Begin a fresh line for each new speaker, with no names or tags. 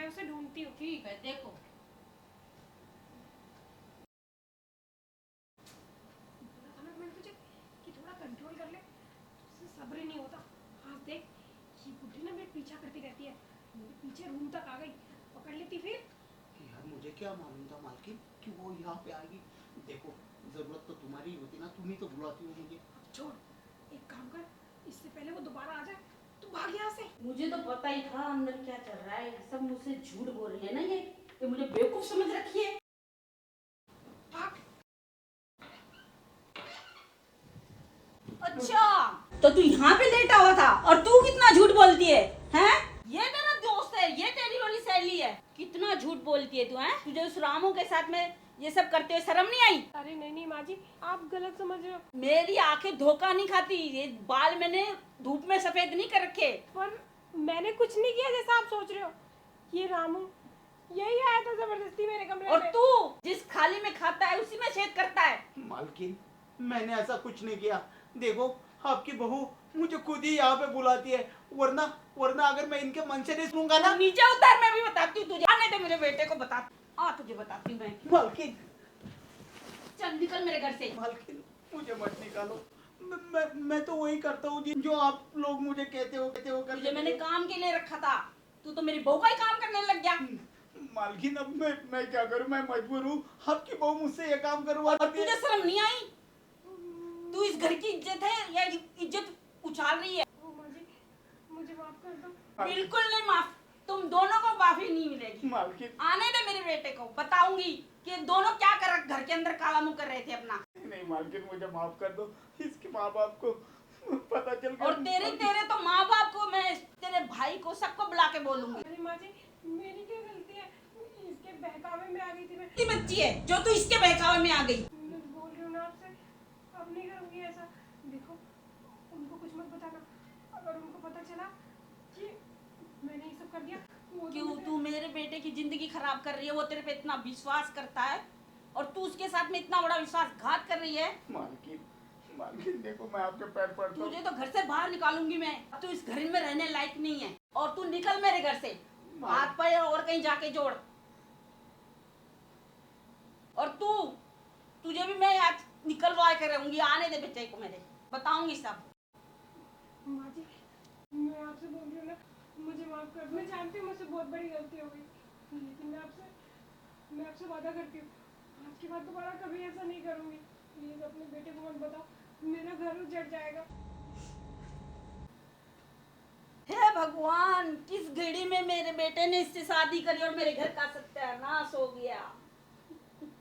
उसे ढूंढती हूँ।
ठीक है, देखो।
बोला था ना मैंने तुझे कि थोड़ा कंट्रोल कर ले, तुझसे सब्र ही नहीं होता। आज देख, ये बुढ़ी ना मेरे पीछा करती रहती है, मेरे पीछे रूम तक आ गई, पकड़ लेती फिर।
यार मुझे क्या मालूम था मालकिन कि वो यहाँ पे आएगी। देखो जरूरत तो तुम्हारी ही होती ना, तुम ही तो बुलाती हो मुझे।
अब छोड़, एक काम कर, इससे पहले वो दोबारा आ जाए तू भाग यहाँ से।
मुझे तो पता ही था अंदर क्या चल रहा है। सब मुझसे झूठ बोल रही है ना ये मुझे बेवकूफ समझ रखी है।
भाग।
अच्छा, तो तू यहाँ पे लेटा हुआ था और तू कितना झूठ बोलती है? हैं? ये तेरा दोस्त है, ये तेरी वाली सहेली है। कितना झूठ बोलती है तू, हैं? तुझे उस रामू के साथ में ये सब करते हुए शर्म नहीं आई?
अरे नहीं नहीं माँ जी, आप गलत समझ रहे हो।
मेरी आंखें धोखा नहीं खाती। ये बाल मैंने धूप में सफेद नहीं कर रखे।
पर मैंने कुछ नहीं किया जैसा आप सोच रहे हो। ये रामू यही आया था जबरदस्ती मेरे कमरे
और
में।
तू जिस थाली में खाता है उसी में छेद करता है।
मालकिन मैंने ऐसा कुछ नहीं किया। देखो आपकी बहू मुझे खुद ही यहाँ पे बुलाती है, वरना वरना अगर मैं इनके मन से नहीं सुनूंगा ना।
नीचे उतर, मैं भी बताती हूँ तुझे। आने दे मेरे बेटे को, बता तुझे बताती हूँ मैं।
मालकिन
चल निकल मेरे घर से।
मालकिन मुझे मत निकालो। मैं तो वही करता हूँ जो आप लोग मुझे कहते हो
तुझे मैंने काम के लिए रखा था, तू तो मेरी बहू का ही काम करने लग गया।
मालकिन अब मैं क्या करूँ, मैं मजबूर हूँ। आपकी बहू मुझसे ये काम करवाती है।
तुझे शर्म नहीं आई? तू इस घर की इज्जत है या इज्जत उछाल रही है?
ओ माँ जी, मुझे माफ कर दो।
बिल्कुल नहीं माफ, तुम दोनों को माफी नहीं मिलेगी।
मालकिन
आने दे मेरे बेटे को, बताऊंगी कि दोनों क्या कर घर के अंदर काला मुंह कर रहे थे अपना।
नहीं मालकिन मुझे माफ कर दो। इसके माँ बाप को पता चल गया।
और तेरे तो माँ बाप को, मैं तेरे भाई को, सबको बुला के बोलूंगी।
अरे माँ जी, मेरी क्या गलती है, इसके बहकावे में आ गई थी मैं।
कितनी बच्ची है जो तू इसके बहकावे में आ गई?
मैं बोल रही हूँ ना आपसे, अब नहीं करूँगी ऐसा। देखो, उनको कुछ मत बताना। अगर उनको पता चला कि मैंने ये सब कर दिया तो वो
क्यों तू मेरे बेटे की जिंदगी खराब कर रही है? वो तेरे पे इतना विश्वास करता है और तू उसके साथ में इतना बड़ा विश्वासघात कर रही है।
मालकिन देखो मैं आपके पैर पड़ता हूँ।
तुझे तो घर से बाहर निकालूंगी मैं। अब तू इस घर में रहने लायक नहीं है और तू निकल मेरे घर से। हाथ पैर और कहीं जाके जोड़। और तुझे भी मैं आज निकलवा के रहूंगी। आने दे बेटे को मेरे, बताऊंगी सब।
माँ जी, मैं आपसे बोल रही हूँ ना, मुझे माफ कर दो। मैं जानती हूँ मुझसे बहुत बड़ी गलती हो गई, लेकिन मैं आपसे वादा करती हूँ, आज के बाद दोबारा कभी ऐसा नहीं करूँगी। प्लीज अपने बेटे को मत बताओ, मेरा घर उजड़ जाएगा।
हे भगवान, किस घड़ी में मेरे बेटे ने इससे शादी करी और मेरे घर का सत्यानाश हो